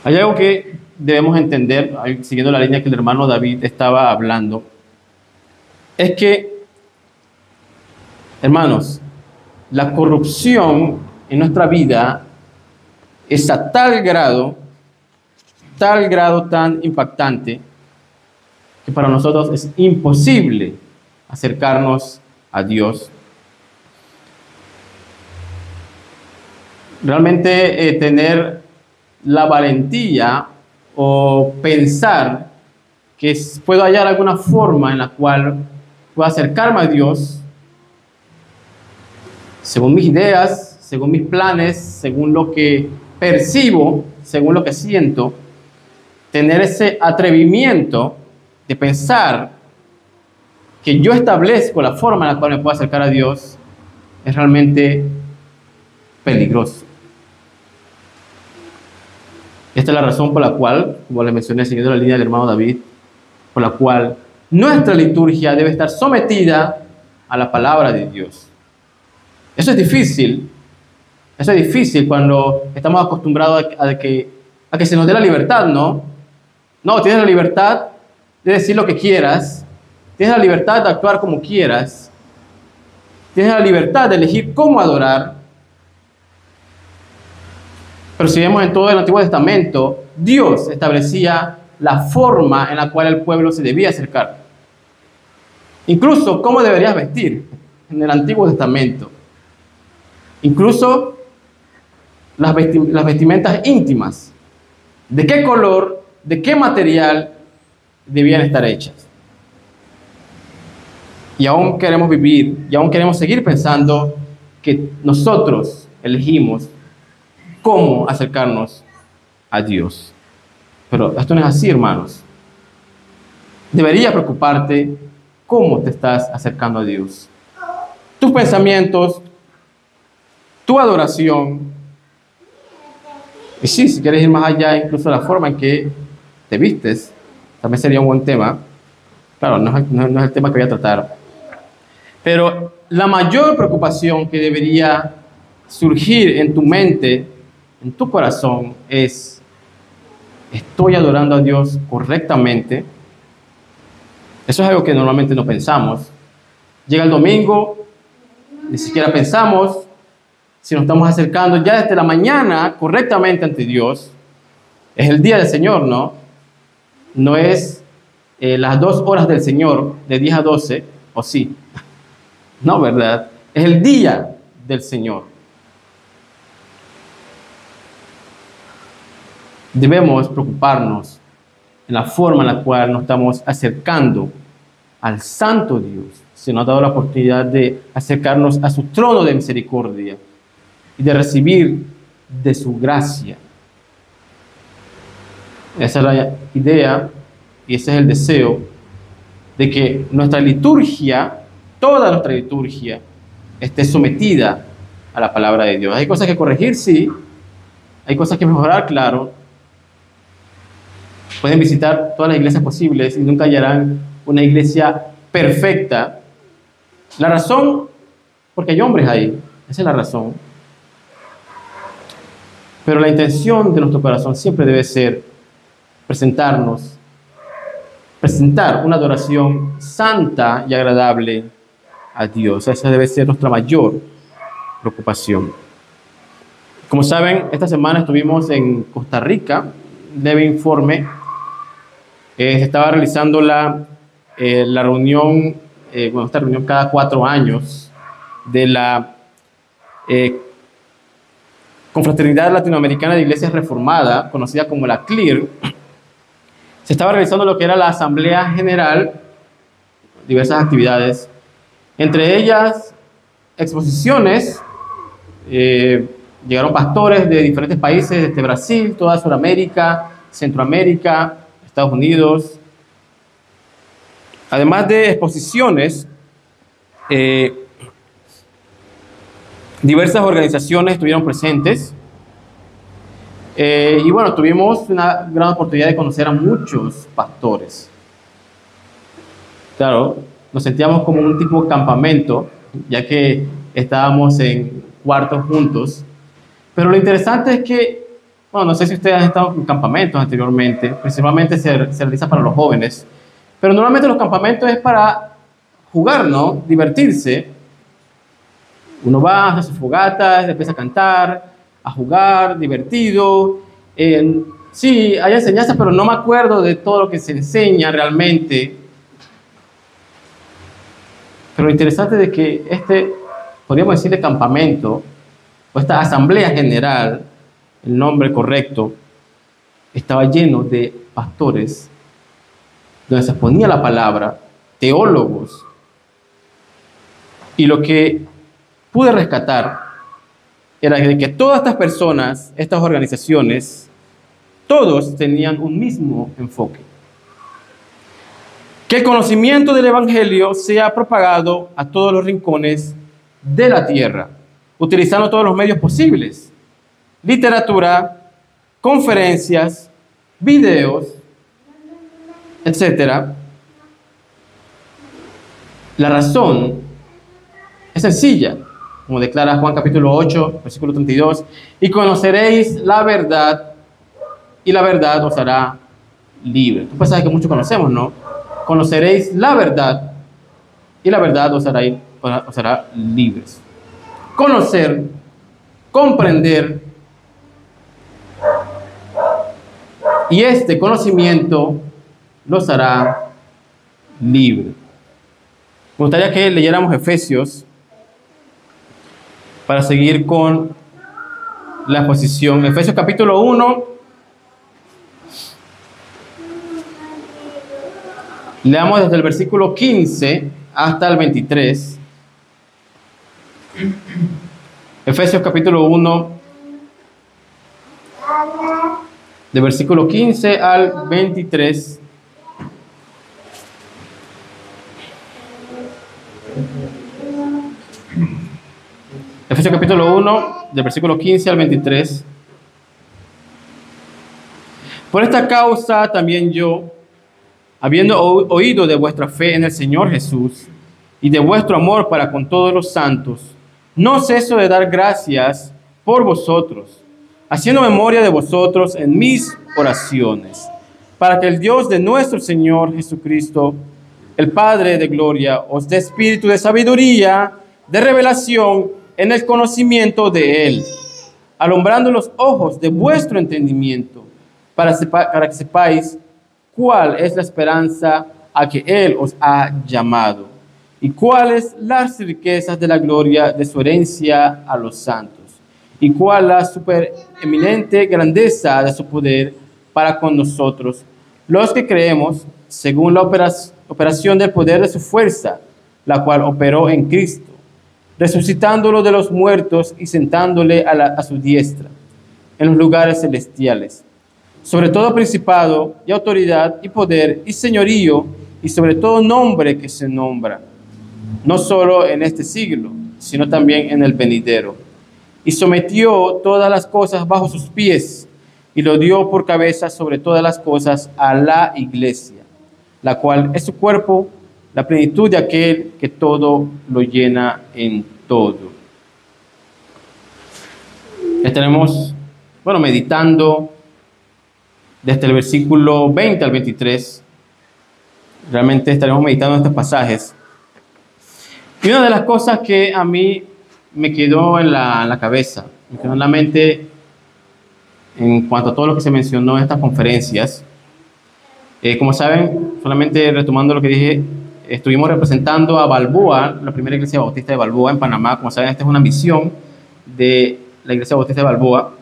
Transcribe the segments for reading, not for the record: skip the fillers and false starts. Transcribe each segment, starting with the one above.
Hay algo que debemos entender, siguiendo la línea que el hermano David estaba hablando, es que, hermanos, la corrupción en nuestra vida es a tal grado tan impactante, que para nosotros es imposible acercarnos a Dios. Realmente tener la valentía o pensar que puedo hallar alguna forma en la cual pueda acercarme a Dios según mis ideas, según mis planes, según lo que percibo, según lo que siento, tener ese atrevimiento de pensar que yo establezco la forma en la cual me puedo acercar a Dios es realmente peligroso. Esta es la razón por la cual, como les mencioné, siguiendo la línea del hermano David, por la cual nuestra liturgia debe estar sometida a la palabra de Dios. Eso es difícil. Eso es difícil cuando estamos acostumbrados a que se nos dé la libertad, ¿no? No, tienes la libertad de decir lo que quieras. Tienes la libertad de actuar como quieras. Tienes la libertad de elegir cómo adorar. Pero si vemos en todo el Antiguo Testamento, Dios establecía la forma en la cual el pueblo se debía acercar. Incluso cómo deberías vestir en el Antiguo Testamento. Incluso las vestimentas íntimas. ¿De qué color, de qué material debían estar hechas? Y aún queremos vivir, y aún queremos seguir pensando que nosotros elegimos cómo acercarnos a Dios. Pero esto no es así, hermanos. Debería preocuparte cómo te estás acercando a Dios. Tus pensamientos, tu adoración. Y sí, si quieres ir más allá, incluso la forma en que te vistes, también sería un buen tema. Claro, no es el tema que voy a tratar. Pero la mayor preocupación que debería surgir en tu mente, en tu corazón, es: ¿estoy adorando a Dios correctamente? Eso es algo que normalmente no pensamos. Llega el domingo, ni siquiera pensamos si nos estamos acercando ya desde la mañana correctamente ante Dios. Es el día del Señor, ¿no? No es las 2 horas del Señor, de 10 a 12, ¿o sí? No, ¿verdad? Es el día del Señor. Debemos preocuparnos en la forma en la cual nos estamos acercando al Santo Dios. Se nos ha dado la oportunidad de acercarnos a su trono de misericordia y de recibir de su gracia. Esa es la idea y ese es el deseo de que nuestra liturgia, toda nuestra liturgia, esté sometida a la palabra de Dios. Hay cosas que corregir, sí. Hay cosas que mejorar, claro. Pueden visitar todas las iglesias posibles y nunca hallarán una iglesia perfecta. La razón, porque hay hombres ahí. Esa es la razón. Pero la intención de nuestro corazón siempre debe ser presentar una adoración santa y agradable a Dios. Esa debe ser nuestra mayor preocupación. Como saben, esta semana estuvimos en Costa Rica, leve informe. Se estaba realizando la reunión, esta reunión cada 4 años de la Confraternidad Latinoamericana de Iglesias Reformada, conocida como la CLIR. Se estaba realizando lo que era la Asamblea General, diversas actividades, entre ellas exposiciones. Llegaron pastores de diferentes países, desde Brasil, toda Sudamérica, Centroamérica, Estados Unidos. Además de exposiciones, diversas organizaciones estuvieron presentes. Y bueno, tuvimos una gran oportunidad de conocer a muchos pastores. Claro, nos sentíamos como un tipo de campamento, ya que estábamos en cuartos juntos. Pero lo interesante es que bueno, no sé si ustedes han estado en campamentos anteriormente, principalmente se realiza para los jóvenes, pero normalmente los campamentos es para jugar, ¿no? Divertirse. Uno va a hacer sus fogatas, empieza a cantar, a jugar, divertido. Sí, hay enseñanzas, pero no me acuerdo de todo lo que se enseña realmente. Pero lo interesante de que podríamos decirle campamento, o esta asamblea general, el nombre correcto, estaba lleno de pastores, donde se exponía la palabra, teólogos. Y lo que pude rescatar era de que todas estas personas, estas organizaciones, todos tenían un mismo enfoque. Que el conocimiento del Evangelio sea propagado a todos los rincones de la tierra, utilizando todos los medios posibles: literatura, conferencias, videos, etc. La razón es sencilla, como declara Juan capítulo 8, versículo 32, y conoceréis la verdad, y la verdad os hará libre. Tú sabes que muchos conocemos, ¿no? Conoceréis la verdad, y la verdad os hará libres. Conocer, comprender, y este conocimiento los hará libres. Me gustaría que leyéramos Efesios para seguir con la exposición. Efesios capítulo 1. Leamos desde el versículo 15 hasta el 23. Efesios capítulo 1, de versículo 15 al 23. Efesios capítulo 1, del versículo 15 al 23. Por esta causa también yo, habiendo oído de vuestra fe en el Señor Jesús y de vuestro amor para con todos los santos, no ceso de dar gracias por vosotros, haciendo memoria de vosotros en mis oraciones, para que el Dios de nuestro Señor Jesucristo, el Padre de gloria, os dé espíritu de sabiduría, de revelación en el conocimiento de Él, alumbrando los ojos de vuestro entendimiento, para que sepáis cuál es la esperanza a que Él os ha llamado, y cuáles las riquezas de la gloria de su herencia a los santos, y cuál la supereminente grandeza de su poder para con nosotros, los que creemos, según la operación del poder de su fuerza, la cual operó en Cristo, resucitándolo de los muertos y sentándole a su diestra, en los lugares celestiales, sobre todo principado y autoridad y poder y señorío, y sobre todo nombre que se nombra, no solo en este siglo, sino también en el venidero. Y sometió todas las cosas bajo sus pies, y lo dio por cabeza sobre todas las cosas a la iglesia, la cual es su cuerpo, la plenitud de aquel que todo lo llena en todo. Estaremos, meditando desde el versículo 20 al 23. Realmente estaremos meditando estos pasajes. Y una de las cosas que a mí me quedó en la cabeza, me quedó en la mente en cuanto a todo lo que se mencionó en estas conferencias. Como saben, solamente retomando lo que dije, estuvimos representando a Balboa, la primera iglesia bautista de Balboa en Panamá. Como saben, esta es una misión de la iglesia bautista de Balboa.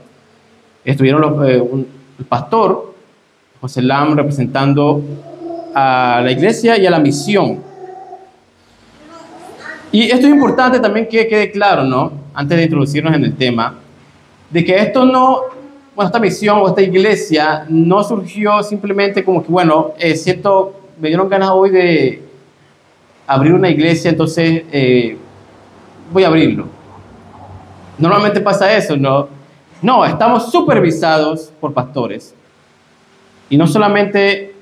Estuvieron el pastor José Lam representando a la iglesia y a la misión. Y esto es importante también que quede claro, ¿no? Antes de introducirnos en el tema, de que esto no, esta misión o esta iglesia no surgió simplemente como que, cierto, me dieron ganas hoy de abrir una iglesia, entonces voy a abrirlo. Normalmente pasa eso, ¿no? No, estamos supervisados por pastores. Y no solamente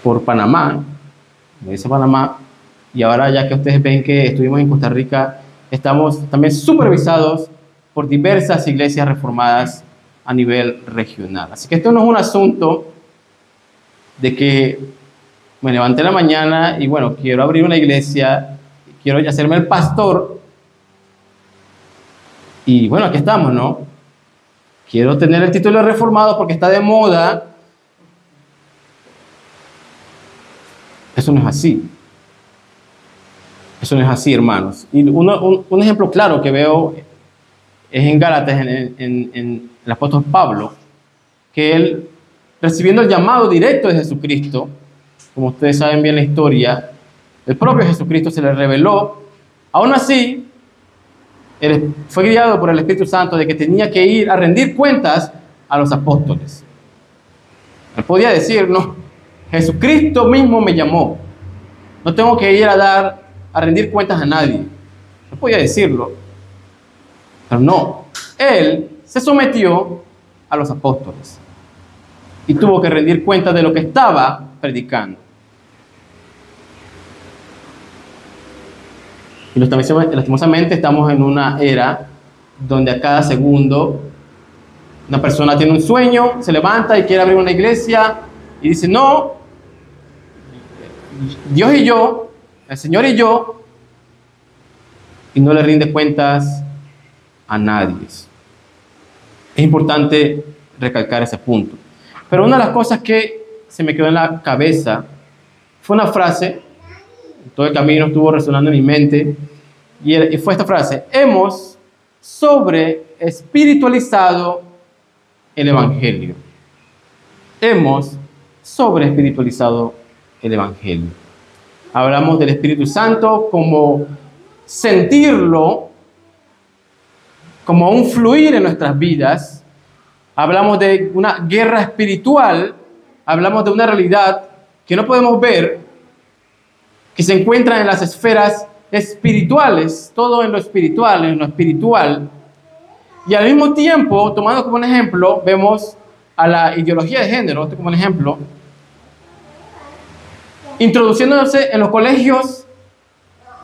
por Panamá, me dice Panamá, y ahora ya que ustedes ven que estuvimos en Costa Rica, estamos también supervisados por diversas iglesias reformadas a nivel regional. Así que esto no es un asunto de que me levanté en la mañana y bueno, quiero abrir una iglesia, quiero hacerme el pastor y bueno, aquí estamos, ¿no? Quiero tener el título de reformado porque está de moda. Eso no es así. Eso no es así, hermanos. Y un ejemplo claro que veo es en Gálatas, en el apóstol Pablo, que él, recibiendo el llamado directo de Jesucristo, como ustedes saben bien la historia, el propio Jesucristo se le reveló. Aún así, él fue guiado por el Espíritu Santo de que tenía que ir a rendir cuentas a los apóstoles. Él podía decir, no, Jesucristo mismo me llamó. No tengo que ir a rendir cuentas a nadie. No podía decirlo. Pero no, él se sometió a los apóstoles y tuvo que rendir cuentas de lo que estaba predicando. Y lastimosamente estamos en una era donde a cada segundo una persona tiene un sueño, se levanta y quiere abrir una iglesia y dice, no, Dios y yo, el Señor y yo, y no le rinde cuentas a nadie. Es importante recalcar ese punto. Pero una de las cosas que se me quedó en la cabeza fue una frase, todo el camino estuvo resonando en mi mente, y fue esta frase: hemos sobre-espiritualizado el Evangelio. Hemos sobre-espiritualizado el Evangelio. Hablamos del Espíritu Santo como sentirlo, como un fluir en nuestras vidas. Hablamos de una guerra espiritual, hablamos de una realidad que no podemos ver, que se encuentra en las esferas espirituales, todo en lo espiritual, y al mismo tiempo, tomando como un ejemplo, vemos a la ideología de género, como un ejemplo, introduciéndose en los colegios,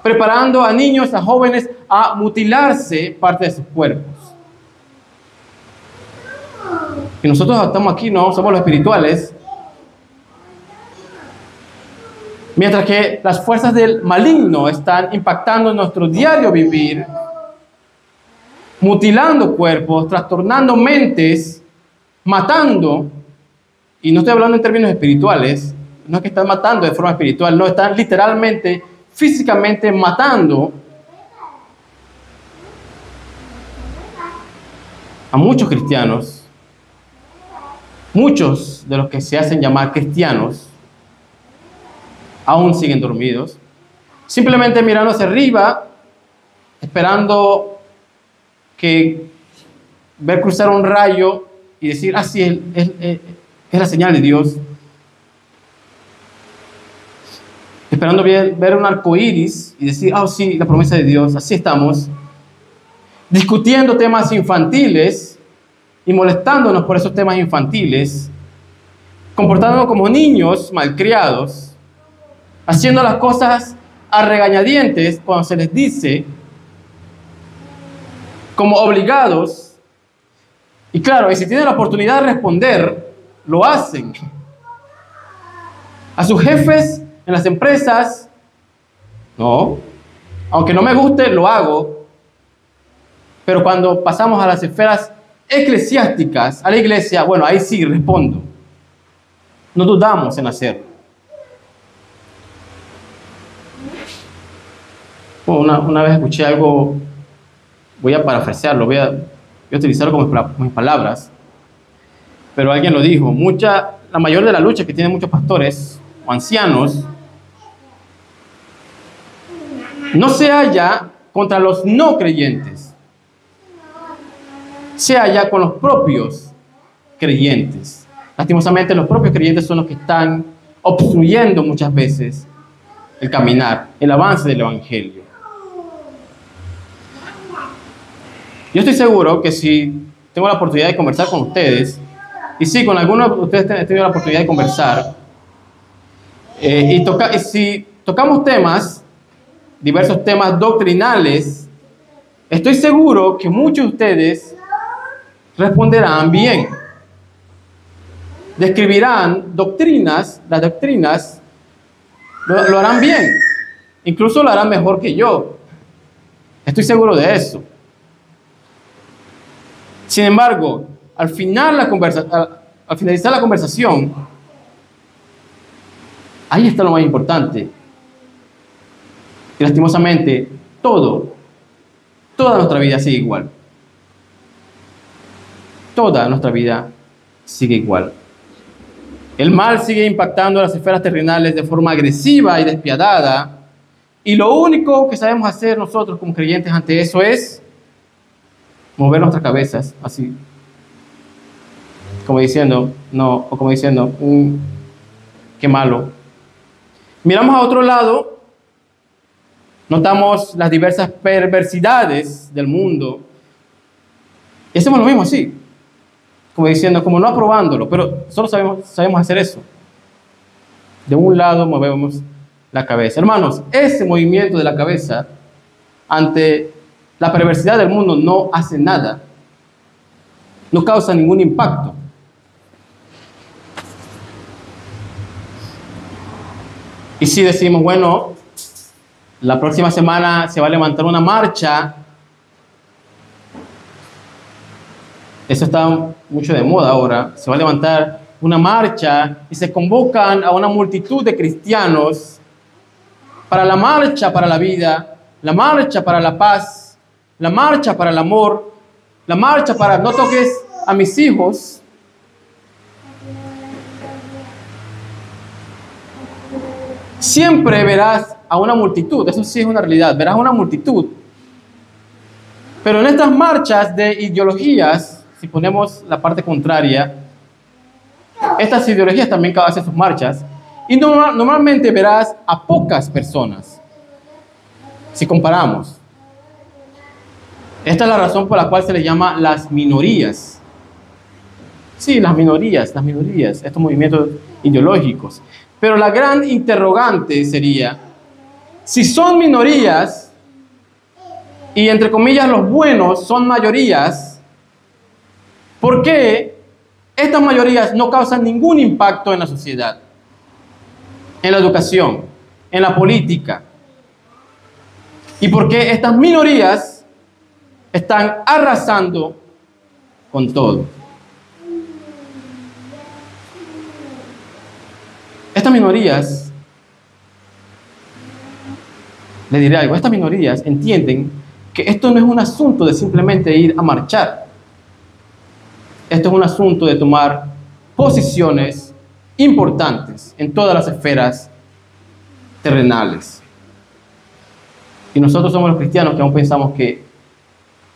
preparando a niños, a jóvenes a mutilarse parte de sus cuerpos. Y nosotros estamos aquí, no somos los espirituales, mientras que las fuerzas del maligno están impactando en nuestro diario vivir, mutilando cuerpos, trastornando mentes, matando. Y no estoy hablando en términos espirituales, no es que están matando de forma espiritual, no, están literalmente, físicamente matando a muchos cristianos. Muchos de los que se hacen llamar cristianos aún siguen dormidos, simplemente mirando hacia arriba, esperando ver cruzar un rayo y decir, ah, sí, es la señal de Dios. Esperando ver un arco iris y decir, ah, sí, la promesa de Dios. Así estamos, discutiendo temas infantiles y molestándonos por esos temas infantiles, comportándonos como niños malcriados, haciendo las cosas a regañadientes cuando se les dice, como obligados. Y claro, y si tienen la oportunidad de responder, lo hacen. A sus jefes en las empresas, no, aunque no me guste, lo hago. Pero cuando pasamos a las esferas eclesiásticas, a la iglesia, bueno, ahí sí respondo. No dudamos en hacerlo. Una vez escuché algo, voy a parafrasearlo, voy a utilizarlo como mis palabras, pero alguien lo dijo, la mayor de la lucha que tienen muchos pastores o ancianos no se halla contra los no creyentes, se halla con los propios creyentes. Lastimosamente, los propios creyentes son los que están obstruyendo muchas veces el caminar, el avance del Evangelio. Yo estoy seguro que si tengo la oportunidad de conversar con ustedes, y sí, con algunos de ustedes he tenido la oportunidad de conversar, y si tocamos diversos temas doctrinales, estoy seguro que muchos de ustedes responderán bien. Describirán doctrinas, las doctrinas lo harán bien. Incluso lo harán mejor que yo. Estoy seguro de eso. Sin embargo, al finalizar la conversación, ahí está lo más importante. Y lastimosamente, toda nuestra vida sigue igual. Toda nuestra vida sigue igual. El mal sigue impactando las esferas terrenales de forma agresiva y despiadada. Y lo único que sabemos hacer nosotros como creyentes ante eso es mover nuestras cabezas así. Como diciendo, no, o como diciendo, qué malo. Miramos a otro lado, notamos las diversas perversidades del mundo y hacemos lo mismo así. Como diciendo, como no aprobándolo, pero solo sabemos hacer eso. De un lado movemos la cabeza. Hermanos, ese movimiento de la cabeza ante la perversidad del mundo no hace nada. No causa ningún impacto. Y si decimos, bueno, la próxima semana se va a levantar una marcha. Eso está mucho de moda ahora. Se va a levantar una marcha y se convocan a una multitud de cristianos para la marcha para la vida, la marcha para la paz, la marcha para el amor, la marcha para no toques a mis hijos. Siempre verás a una multitud, eso sí es una realidad, verás a una multitud. Pero en estas marchas de ideologías, si ponemos la parte contraria, estas ideologías también hacen sus marchas y normalmente verás a pocas personas, si comparamos. Esta es la razón por la cual se les llama las minorías. Sí, las minorías, estos movimientos ideológicos. Pero la gran interrogante sería, si son minorías y entre comillas los buenos son mayorías, ¿por qué estas mayorías no causan ningún impacto en la sociedad, en la educación, en la política? ¿Y por qué estas minorías están arrasando con todo? Estas minorías, le diré algo, estas minorías entienden que esto no es un asunto de simplemente ir a marchar. Esto es un asunto de tomar posiciones importantes en todas las esferas terrenales. Y nosotros somos los cristianos que aún pensamos que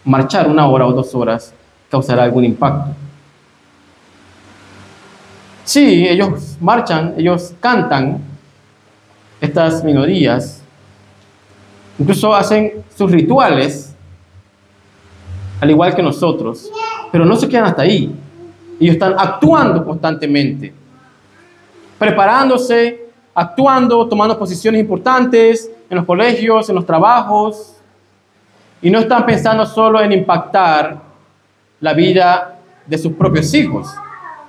marchar 1 hora o 2 horas causará algún impacto. Sí, ellos marchan, ellos cantan, estas minorías, incluso hacen sus rituales, al igual que nosotros, pero no se quedan hasta ahí. Ellos están actuando constantemente, preparándose, actuando, tomando posiciones importantes en los colegios, en los trabajos, y no están pensando solo en impactar la vida de sus propios hijos.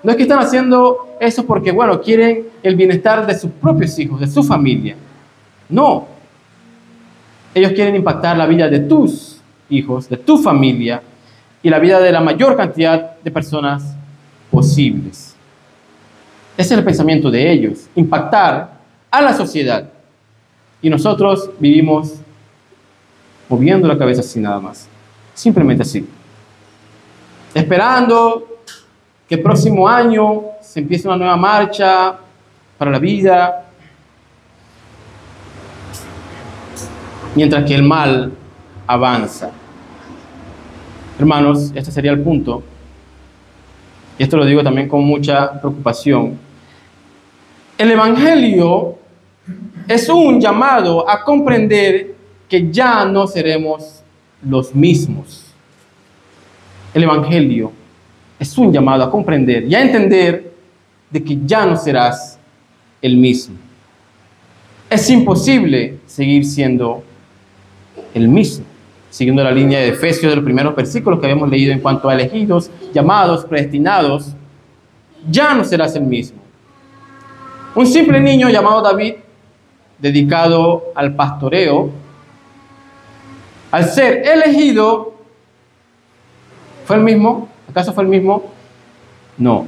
No es que están haciendo eso porque, bueno, quieren el bienestar de sus propios hijos, de su familia. No. Ellos quieren impactar la vida de tus hijos, de tu familia y la vida de la mayor cantidad de personas posibles. Ese es el pensamiento de ellos, impactar a la sociedad. Y nosotros vivimos moviendo la cabeza así nada más, simplemente así, esperando que el próximo año se empiece una nueva marcha para la vida, mientras que el mal avanza. Hermanos, este sería el punto, y esto lo digo también con mucha preocupación. El Evangelio es un llamado a comprender que ya no seremos los mismos. El Evangelio es un llamado a comprender y a entender de que ya no serás el mismo. Es imposible seguir siendo el mismo. siguiendo la línea de Efesios de los primeros versículos que habíamos leído en cuanto a elegidos, llamados, predestinados, ya no serás el mismo. Un simple niño llamado David, dedicado al pastoreo, al ser elegido, ¿fue el mismo? ¿Acaso fue el mismo? No.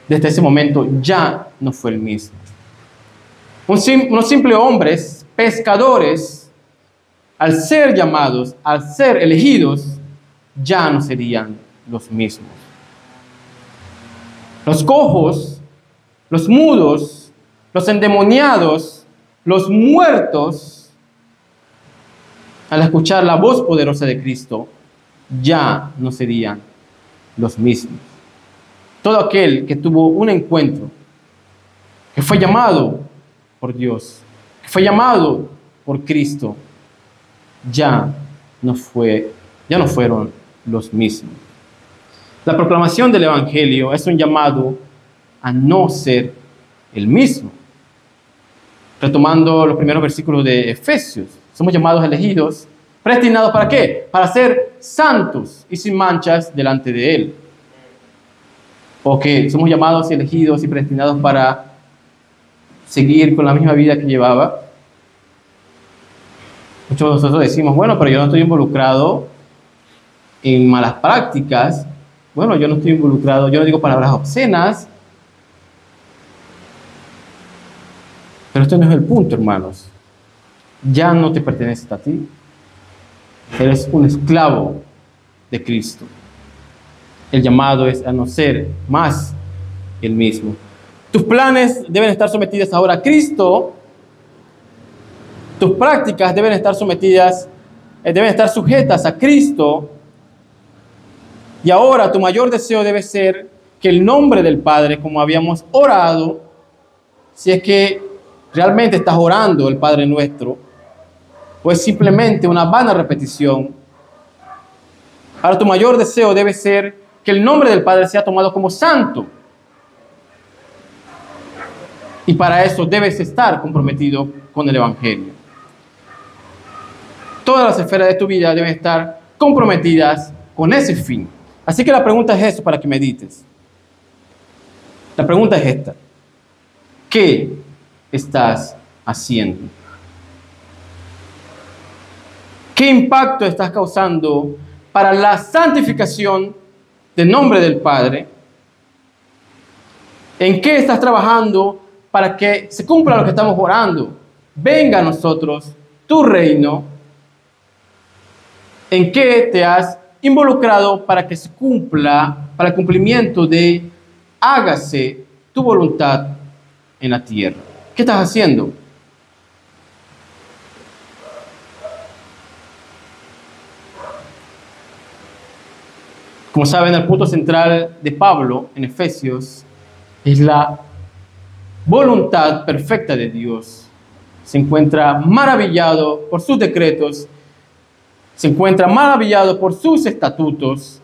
Desde ese momento ya no fue el mismo. Unos simples hombres, pescadores, al ser llamados, al ser elegidos, ya no serían los mismos. Los cojos, los mudos, los endemoniados, los muertos, al escuchar la voz poderosa de Cristo, ya no serían los mismos. Todo aquel que tuvo un encuentro, que fue llamado por Dios, que fue llamado por Cristo, ya no fueron los mismos. La proclamación del Evangelio es un llamado a no ser el mismo. Retomando los primeros versículos de Efesios, somos llamados elegidos, predestinados ¿para qué? Para ser santos y sin manchas delante de Él. O que somos llamados y elegidos y predestinados para seguir con la misma vida que llevaba. Muchos de nosotros decimos, bueno, pero yo no estoy involucrado en malas prácticas. Bueno, yo no estoy involucrado, yo no digo palabras obscenas. Pero esto no es el punto, hermanos. Ya no te pertenece a ti. Eres un esclavo de Cristo. El llamado es a no ser más el mismo. Tus planes deben estar sometidos ahora a Cristo. Tus prácticas deben estar sujetas a Cristo. Y ahora tu mayor deseo debe ser que el nombre del Padre, como habíamos orado, si es que realmente estás orando el Padre Nuestro, o es simplemente una vana repetición. Ahora tu mayor deseo debe ser que el nombre del Padre sea tomado como santo. Y para eso debes estar comprometido con el Evangelio. Todas las esferas de tu vida deben estar comprometidas con ese fin. Así que la pregunta es eso para que medites. La pregunta es esta. ¿Qué estás haciendo? ¿Qué impacto estás causando para la santificación del nombre del Padre? ¿En qué estás trabajando para que se cumpla lo que estamos orando? Venga a nosotros tu reino. ¿En qué te has involucrado para que se cumpla, para el cumplimiento de hágase tu voluntad en la tierra? ¿Qué estás haciendo? Como saben, el punto central de Pablo en Efesios es la voluntad perfecta de Dios. Se encuentra maravillado por sus decretos, se encuentra maravillado por sus estatutos,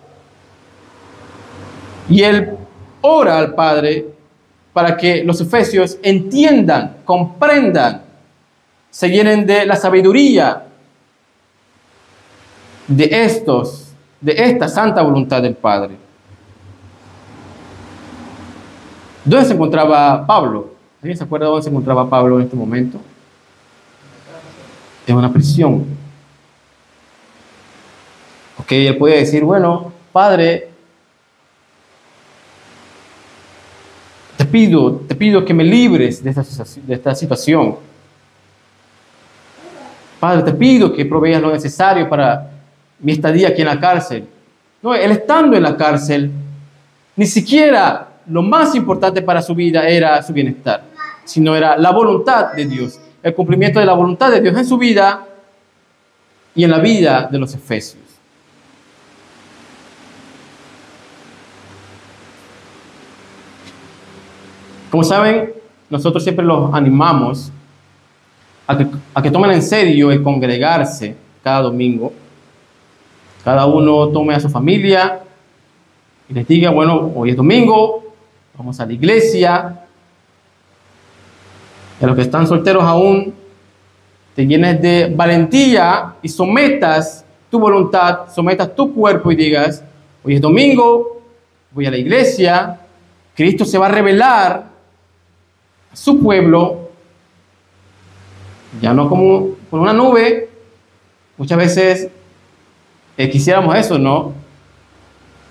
y él ora al Padre para que los efesios entiendan, comprendan, se llenen de la sabiduría de esta santa voluntad del Padre. ¿Dónde se encontraba Pablo? ¿Alguien se acuerda dónde se encontraba Pablo en este momento? En una prisión. Ok, él podía decir, bueno, Padre, te pido que me libres de esta situación. Padre, te pido que proveas lo necesario para mi estadía aquí en la cárcel. No, él estando en la cárcel, ni siquiera lo más importante para su vida era su bienestar, sino era la voluntad de Dios, el cumplimiento de la voluntad de Dios en su vida y en la vida de los efesios. Como saben, nosotros siempre los animamos a que tomen en serio el congregarse cada domingo. Cada uno tome a su familia y les diga, bueno, hoy es domingo, vamos a la iglesia. Y a los que están solteros aún, te llenes de valentía y sometas tu voluntad, sometas tu cuerpo y digas, hoy es domingo, voy a la iglesia, Cristo se va a revelar a su pueblo, ya no como con una nube. Muchas veces quisiéramos eso, ¿no?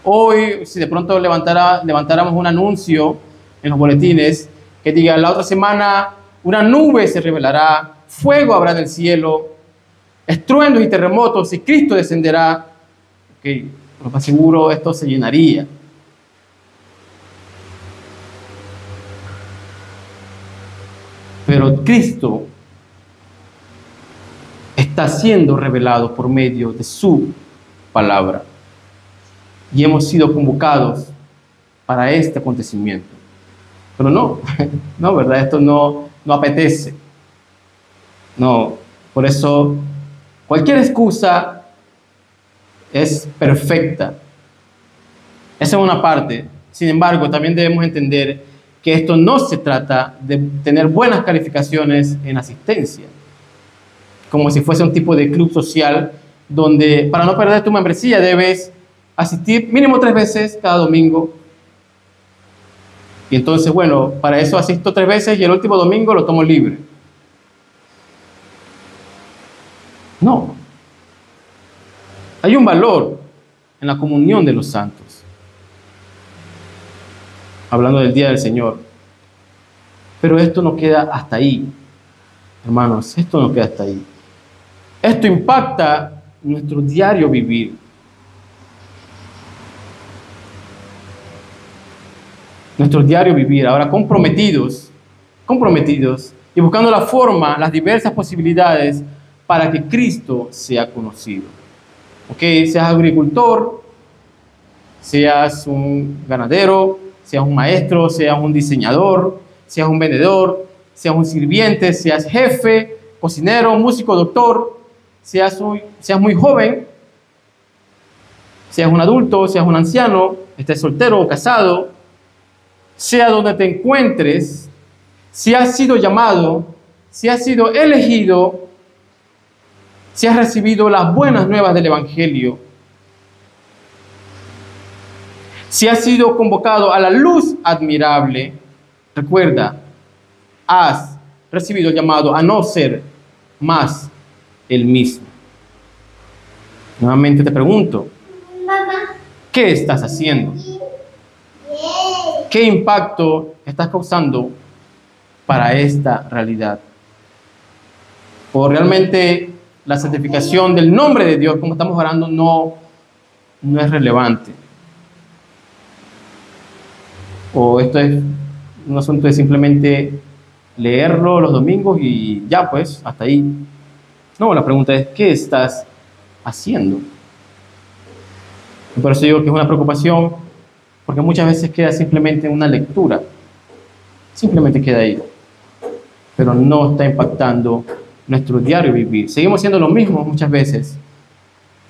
Hoy, si de pronto levantáramos un anuncio en los boletines que diga, la otra semana una nube se revelará, fuego habrá del cielo, estruendos y terremotos, y Cristo descenderá, okay, lo más seguro esto se llenaría. Pero Cristo está siendo revelado por medio de su palabra. Y hemos sido convocados para este acontecimiento. Pero no, no, ¿verdad? Esto no apetece. No, por eso cualquier excusa es perfecta. Esa es una parte. Sin embargo, también debemos entender que esto no se trata de tener buenas calificaciones en asistencia, como si fuese un tipo de club social donde para no perder tu membresía debes asistir mínimo 3 veces cada domingo. Y entonces, bueno, para eso asisto 3 veces y el último domingo lo tomo libre. No. Hay un valor en la comunión de los santos. Hablando del día del Señor. Pero esto no queda hasta ahí. Hermanos, esto no queda hasta ahí. Esto impacta nuestro diario vivir. Nuestro diario vivir, ahora comprometidos y buscando la forma, las diversas posibilidades para que Cristo sea conocido. ¿Ok? Seas agricultor, seas un ganadero, seas un maestro, seas un diseñador, seas un vendedor, seas un sirviente, seas jefe, cocinero, músico, doctor, seas muy joven, seas un adulto, seas un anciano, estés soltero o casado, sea donde te encuentres, si has sido llamado, si has sido elegido, si has recibido las buenas nuevas del Evangelio, si has sido convocado a la luz admirable, recuerda, has recibido el llamado a no ser más el mismo. Nuevamente te pregunto, ¿qué estás haciendo? ¿Qué impacto estás causando para esta realidad? ¿O realmente la santificación del nombre de Dios, como estamos orando, no es relevante? ¿O esto es un asunto de simplemente leerlo los domingos y ya, pues, hasta ahí? No, la pregunta es, ¿qué estás haciendo? Y por eso digo que es una preocupación, porque muchas veces queda simplemente una lectura, simplemente queda ahí, pero no está impactando nuestro diario vivir. Seguimos siendo lo mismo muchas veces,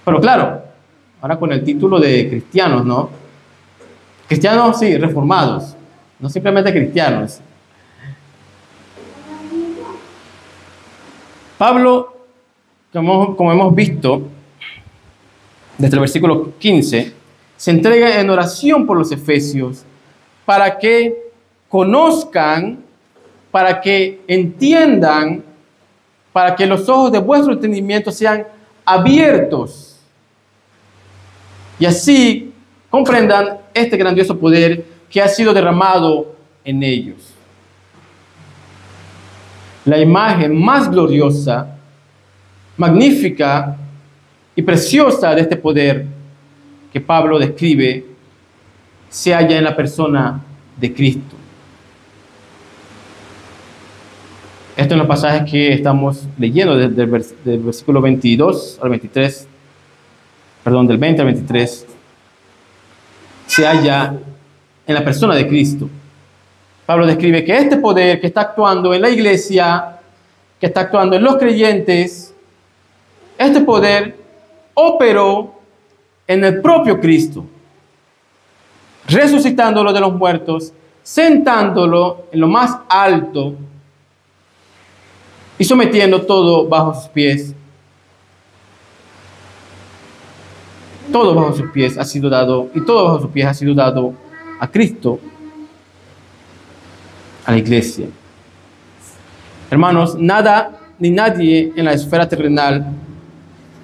pero claro, ahora con el título de cristianos, ¿no? Cristianos, sí, reformados, no simplemente cristianos. Pablo, como hemos visto, desde el versículo 15, se entrega en oración por los efesios para que conozcan, para que entiendan, para que los ojos de vuestro entendimiento sean abiertos y así comprendan este grandioso poder que ha sido derramado en ellos. La imagen más gloriosa, magnífica y preciosa de este poder que Pablo describe se halla en la persona de Cristo. Esto en los pasajes que estamos leyendo del versículo 22 al 23, perdón, del 20 al 23, se halla en la persona de Cristo. Pablo describe que este poder que está actuando en la iglesia, que está actuando en los creyentes, este poder operó en el propio Cristo, resucitándolo de los muertos, sentándolo en lo más alto y sometiendo todo bajo sus pies. todo bajo sus pies ha sido dado, y todo bajo sus pies ha sido dado a Cristo, a la iglesia. Hermanos, nada ni nadie en la esfera terrenal,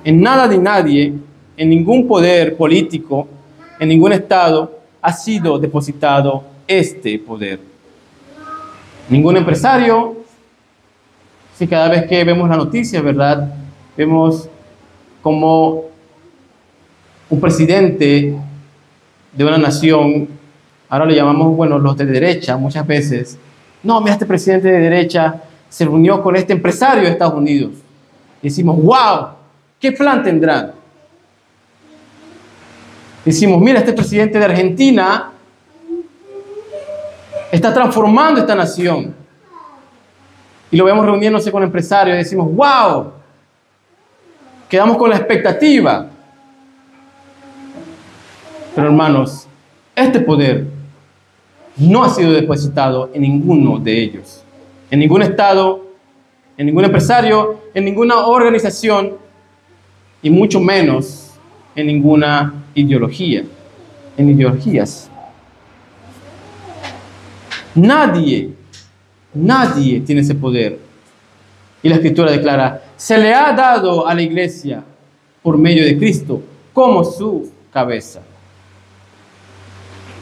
en nada ni nadie, en ningún poder político, en ningún estado, ha sido depositado este poder. Ningún empresario, si cada vez que vemos la noticia, ¿verdad? Vemos como un presidente de una nación, ahora le llamamos, bueno, los de derecha, muchas veces. No, mira, este presidente de derecha se reunió con este empresario de Estados Unidos. Y decimos, wow, ¿qué plan tendrán? Decimos, mira, este presidente de Argentina está transformando esta nación. Y lo vemos reuniéndose con empresarios y decimos, wow, quedamos con la expectativa. Pero hermanos, este poder no ha sido depositado en ninguno de ellos, en ningún estado, en ningún empresario, en ninguna organización y mucho menos en ninguna ideología, en ideologías. Nadie tiene ese poder. Y la Escritura declara, se le ha dado a la iglesia por medio de Cristo como su cabeza.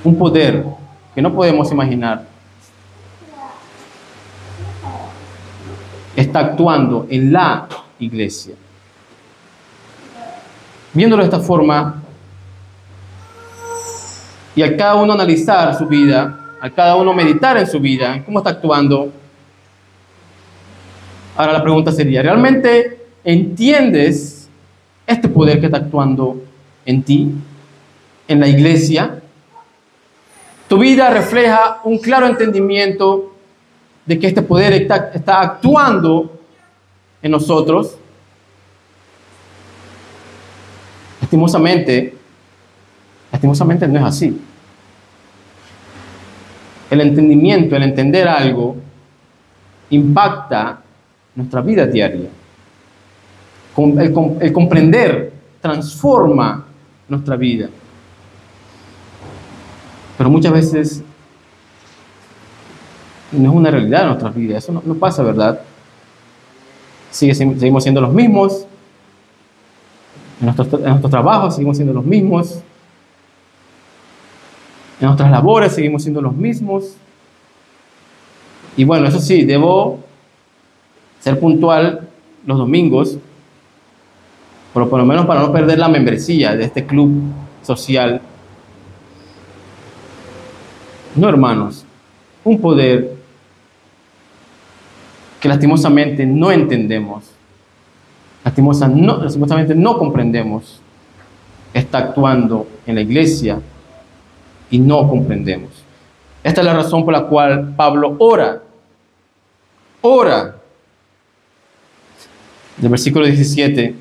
Un poder que no podemos imaginar está actuando en la iglesia. Viéndolo de esta forma, y al cada uno analizar su vida, al cada uno meditar en su vida, cómo está actuando, ahora la pregunta sería, ¿realmente entiendes este poder que está actuando en ti, en la iglesia? Tu vida refleja un claro entendimiento de que este poder está actuando en nosotros. Lastimosamente no es así. El entendimiento, el entender algo, impacta nuestra vida diaria. El comprender transforma nuestra vida. Pero muchas veces no es una realidad en nuestras vidas. Eso no pasa, ¿verdad? Seguimos siendo los mismos. En nuestros trabajos seguimos siendo los mismos. En nuestras labores seguimos siendo los mismos. Y bueno, eso sí, debo ser puntual los domingos, pero por lo menos para no perder la membresía de este club social. No, hermanos, un poder que lastimosamente no entendemos, lastimosamente no comprendemos, está actuando en la iglesia y no comprendemos. Esta es la razón por la cual Pablo ora. Del versículo 17,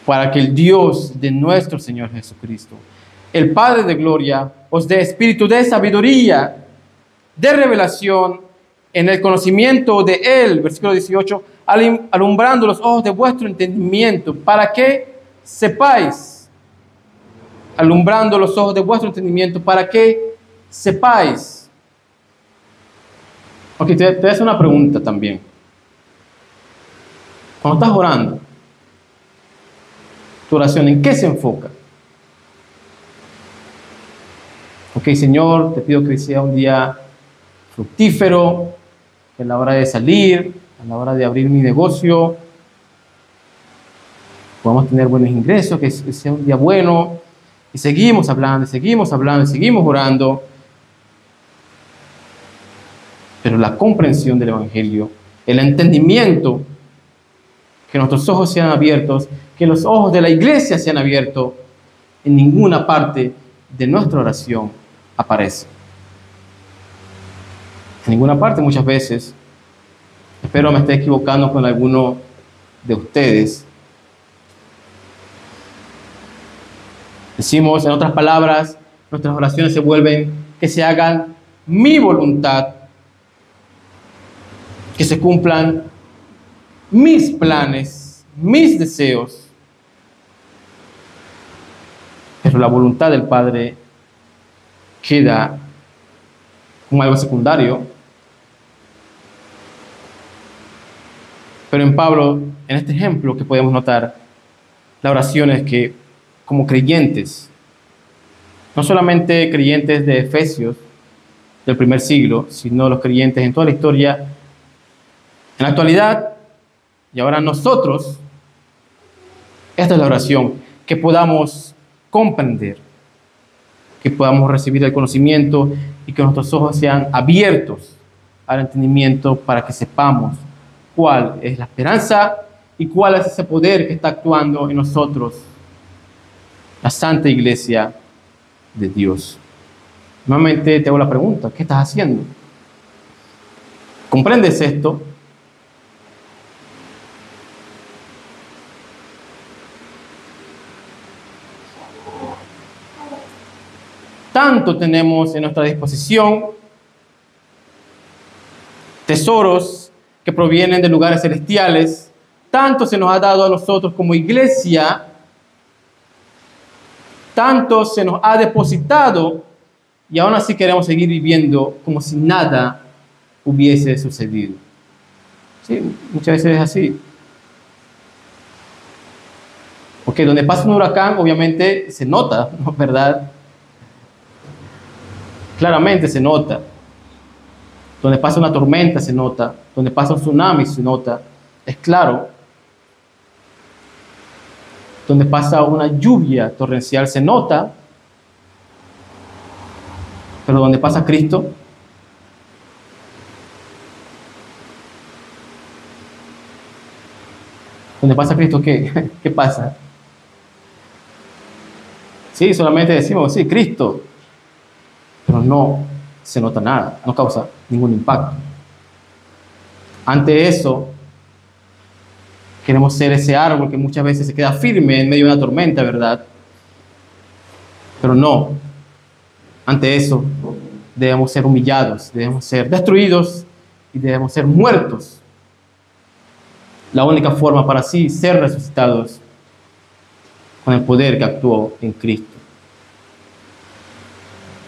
para que el Dios de nuestro Señor Jesucristo, el Padre de gloria, os dé espíritu de sabiduría, de revelación, en el conocimiento de Él, versículo 18, alumbrando los ojos de vuestro entendimiento, para que sepáis, alumbrando los ojos de vuestro entendimiento, para que sepáis. Ok, te voy a hacer una pregunta también. Cuando estás orando, tu oración, ¿en qué se enfoca? Ok, Señor, te pido que sea un día fructífero, que a la hora de salir, a la hora de abrir mi negocio, podamos tener buenos ingresos, que sea un día bueno. Y seguimos hablando, seguimos orando. Pero la comprensión del Evangelio, el entendimiento, que nuestros ojos sean abiertos, que los ojos de la iglesia sean abiertos, en ninguna parte de nuestra oración aparece. En ninguna parte, muchas veces. Espero me esté equivocando con alguno de ustedes. Decimos, en otras palabras, nuestras oraciones se vuelven que se hagan mi voluntad, que se cumplan mis planes, mis deseos. pero la voluntad del Padre queda como algo secundario. Pero en Pablo, en este ejemplo que podemos notar, la oración es que como creyentes, no solamente creyentes de Efesios del primer siglo, sino los creyentes en toda la historia, en la actualidad, y ahora nosotros, esta es la oración, que podamos comprender, que podamos recibir el conocimiento y que nuestros ojos sean abiertos al entendimiento para que sepamos cuál es la esperanza y cuál es ese poder que está actuando en nosotros, la Santa Iglesia de Dios. Nuevamente te hago la pregunta, ¿qué estás haciendo? ¿Comprendes esto? Tanto tenemos en nuestra disposición tesoros que provienen de lugares celestiales, tanto se nos ha dado a nosotros como iglesia, tanto se nos ha depositado y aún así queremos seguir viviendo como si nada hubiese sucedido. Sí, muchas veces es así. Porque donde pasa un huracán, obviamente se nota, ¿no? ¿Verdad? Claramente se nota. Donde pasa una tormenta se nota. Donde pasa un tsunami se nota. Es claro. Donde pasa una lluvia torrencial se nota. Pero donde pasa Cristo, ¿qué? ¿Qué pasa? Sí, solamente decimos, sí, Cristo. Pero no se nota nada, no causa ningún impacto. Ante eso, queremos ser ese árbol que muchas veces se queda firme en medio de una tormenta, ¿verdad? Pero no. Ante eso, debemos ser humillados, debemos ser destruidos y debemos ser muertos. La única forma para así ser resucitados con el poder que actuó en Cristo.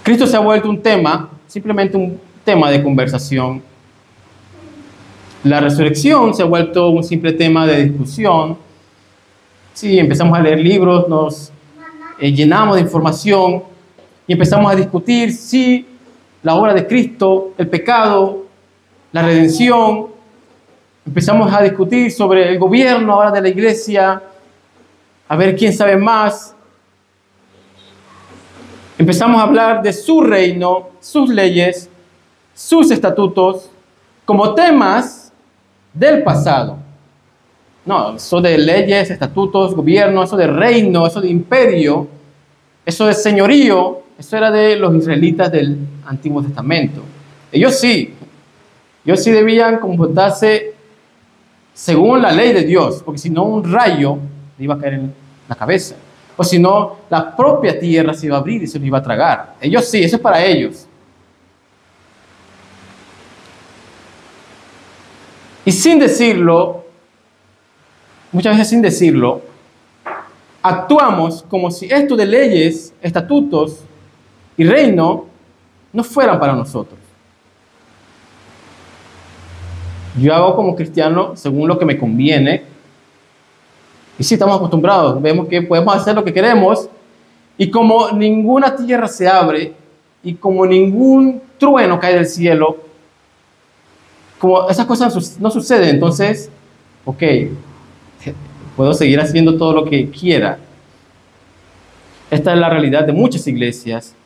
Cristo se ha vuelto un tema, simplemente un tema de conversación. La resurrección se ha vuelto un simple tema de discusión. Sí, empezamos a leer libros, nos llenamos de información y empezamos a discutir si la obra de Cristo, el pecado, la redención. Empezamos a discutir sobre el gobierno ahora de la iglesia, a ver quién sabe más. Empezamos a hablar de su reino, sus leyes, sus estatutos, como temas del pasado. No, eso de leyes, estatutos, gobierno, eso de reino, eso de imperio, eso de señorío, eso era de los israelitas del Antiguo Testamento. Ellos sí debían comportarse según la ley de Dios, porque si no un rayo le iba a caer en la cabeza. O si no, la propia tierra se iba a abrir y se lo iba a tragar. Ellos sí, eso es para ellos. Y sin decirlo, muchas veces sin decirlo, actuamos como si esto de leyes, estatutos y reino no fueran para nosotros. Yo hago como cristiano según lo que me conviene. Y sí, estamos acostumbrados, vemos que podemos hacer lo que queremos y como ninguna tierra se abre y como ningún trueno cae del cielo, como esas cosas no suceden, entonces, ok, puedo seguir haciendo todo lo que quiera. Esta es la realidad de muchas iglesias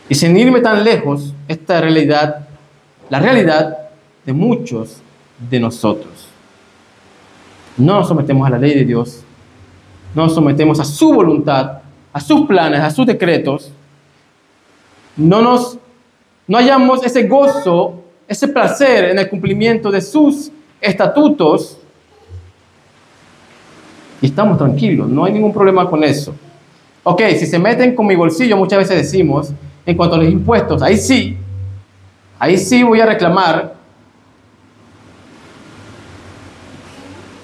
y sin irme tan lejos, esta realidad, la realidad de muchos de nosotros. No nos sometemos a la ley de Dios, no nos sometemos a su voluntad, a sus planes, a sus decretos. No hallamos ese gozo, ese placer en el cumplimiento de sus estatutos y estamos tranquilos, no hay ningún problema con eso. Ok, si se meten con mi bolsillo, muchas veces decimos, en cuanto a los impuestos, ahí sí voy a reclamar.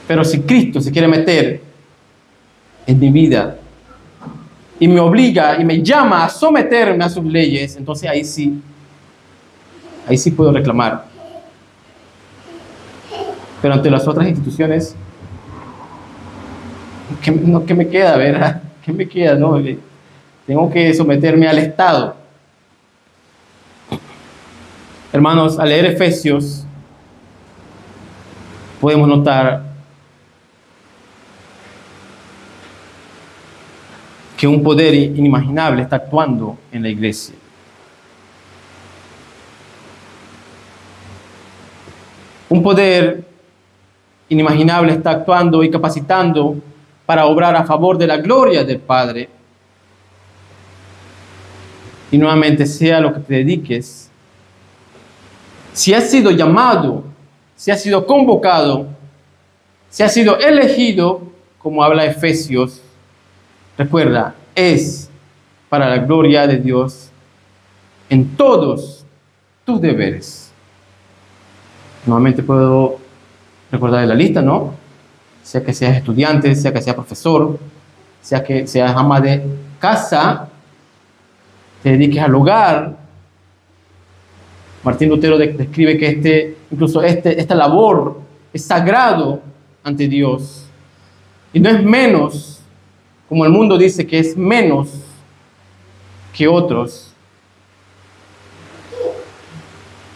Pero si Cristo se quiere meter en mi vida, y me obliga y me llama a someterme a sus leyes, entonces ahí sí puedo reclamar. Pero ante las otras instituciones, ¿qué me queda, verdad? ¿Qué me queda? No, tengo que someterme al Estado. Hermanos, al leer Efesios, podemos notar que un poder inimaginable está actuando en la iglesia. Un poder inimaginable está actuando y capacitando para obrar a favor de la gloria del Padre. Y nuevamente, sea lo que te dediques, si has sido llamado, si has sido convocado, si has sido elegido, como habla Efesios, recuerda, es para la gloria de Dios en todos tus deberes. Nuevamente puedo recordar la lista, ¿no? Sea que seas estudiante, sea que seas profesor, sea que seas ama de casa, te dediques al hogar. Martín Lutero describe que esta labor es sagrado ante Dios. Y no es menos, como el mundo dice que es menos que otros.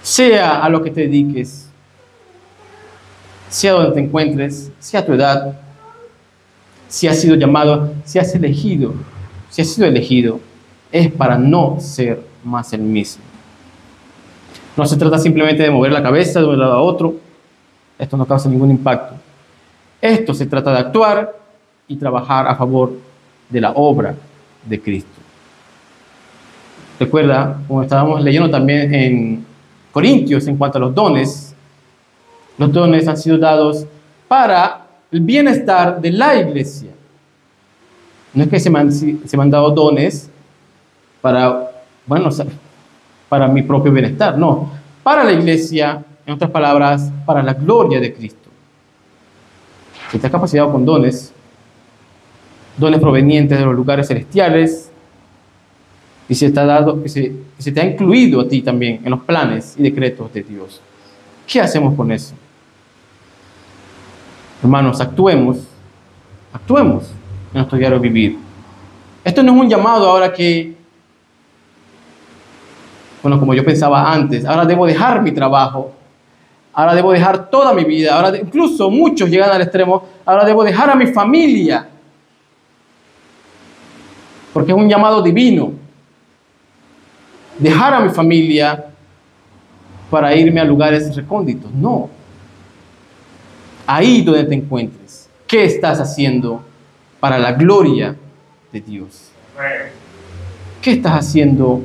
Sea a lo que te dediques, sea donde te encuentres, sea tu edad, si has sido llamado, si has sido elegido, es para no ser más el mismo. No se trata simplemente de mover la cabeza de un lado a otro. Esto no causa ningún impacto. Esto se trata de actuar y trabajar a favor de la obra de Cristo. Recuerda, como estábamos leyendo también en Corintios en cuanto a los dones han sido dados para el bienestar de la iglesia. No es que se me han dado dones para mi propio bienestar, no, para la iglesia, en otras palabras, para la gloria de Cristo. Si te has capacitado con dones provenientes de los lugares celestiales, y se te ha incluido a ti también en los planes y decretos de Dios. ¿Qué hacemos con eso? Hermanos, actuemos en nuestro diario vivir. Esto no es un llamado ahora como yo pensaba antes, ahora debo dejar mi trabajo, ahora debo dejar toda mi vida, incluso muchos llegan al extremo, ahora debo dejar a mi familia, porque es un llamado divino, dejar a mi familia para irme a lugares recónditos. No, ahí donde te encuentres, ¿qué estás haciendo para la gloria de Dios? ¿Qué estás haciendo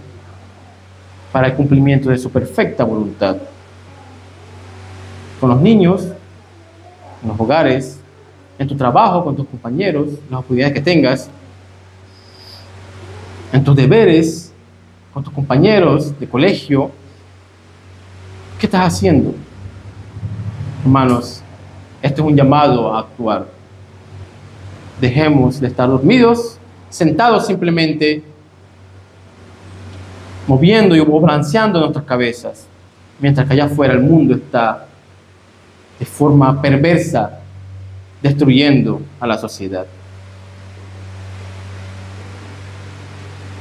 para el cumplimiento de su perfecta voluntad? Con los niños, en los hogares, en tu trabajo, con tus compañeros, las oportunidades que tengas, en tus deberes, con tus compañeros de colegio. ¿Qué estás haciendo? Hermanos, este es un llamado a actuar. Dejemos de estar dormidos, sentados simplemente, moviendo y balanceando nuestras cabezas, mientras que allá afuera el mundo está de forma perversa destruyendo a la sociedad.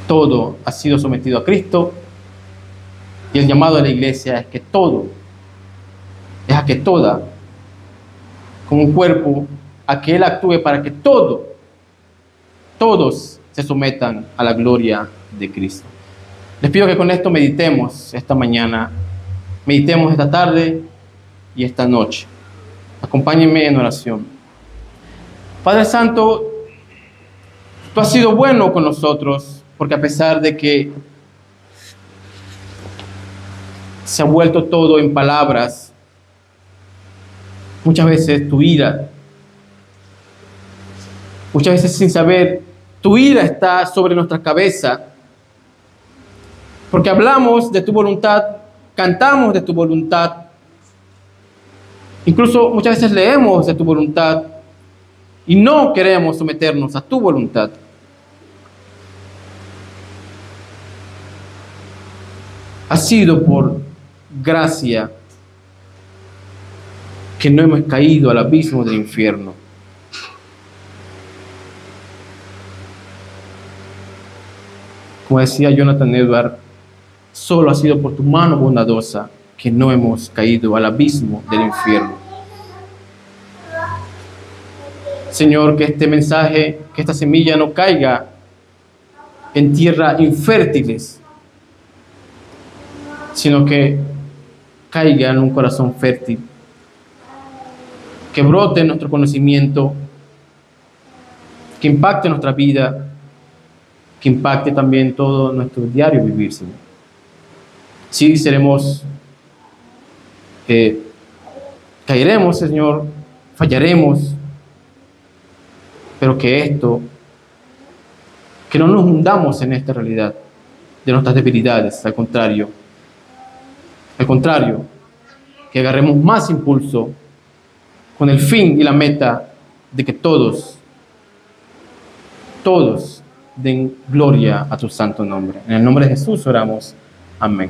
Todo ha sido sometido a Cristo y el llamado de la iglesia es que toda, como un cuerpo, a que Él actúe para que todos se sometan a la gloria de Cristo. Les pido que con esto meditemos esta mañana, meditemos esta tarde y esta noche. Acompáñenme en oración. Padre Santo, tú has sido bueno con nosotros, porque a pesar de que se ha vuelto todo en palabras, muchas veces tu ira, muchas veces sin saber, tu ira está sobre nuestra cabeza, porque hablamos de tu voluntad, cantamos de tu voluntad, incluso muchas veces leemos de tu voluntad y no queremos someternos a tu voluntad. Ha sido por gracia que no hemos caído al abismo del infierno. Como decía Jonathan Edwards, solo ha sido por tu mano bondadosa que no hemos caído al abismo del infierno. Señor, que este mensaje, que esta semilla no caiga en tierra infértiles, sino que caiga en un corazón fértil, que brote en nuestro conocimiento, que impacte nuestra vida, que impacte también todo nuestro diario vivir, Señor. Sí, caeremos, Señor, fallaremos, pero que no nos hundamos en esta realidad de nuestras debilidades, al contrario, que agarremos más impulso con el fin y la meta de que todos den gloria a tu santo nombre. En el nombre de Jesús oramos. Amén.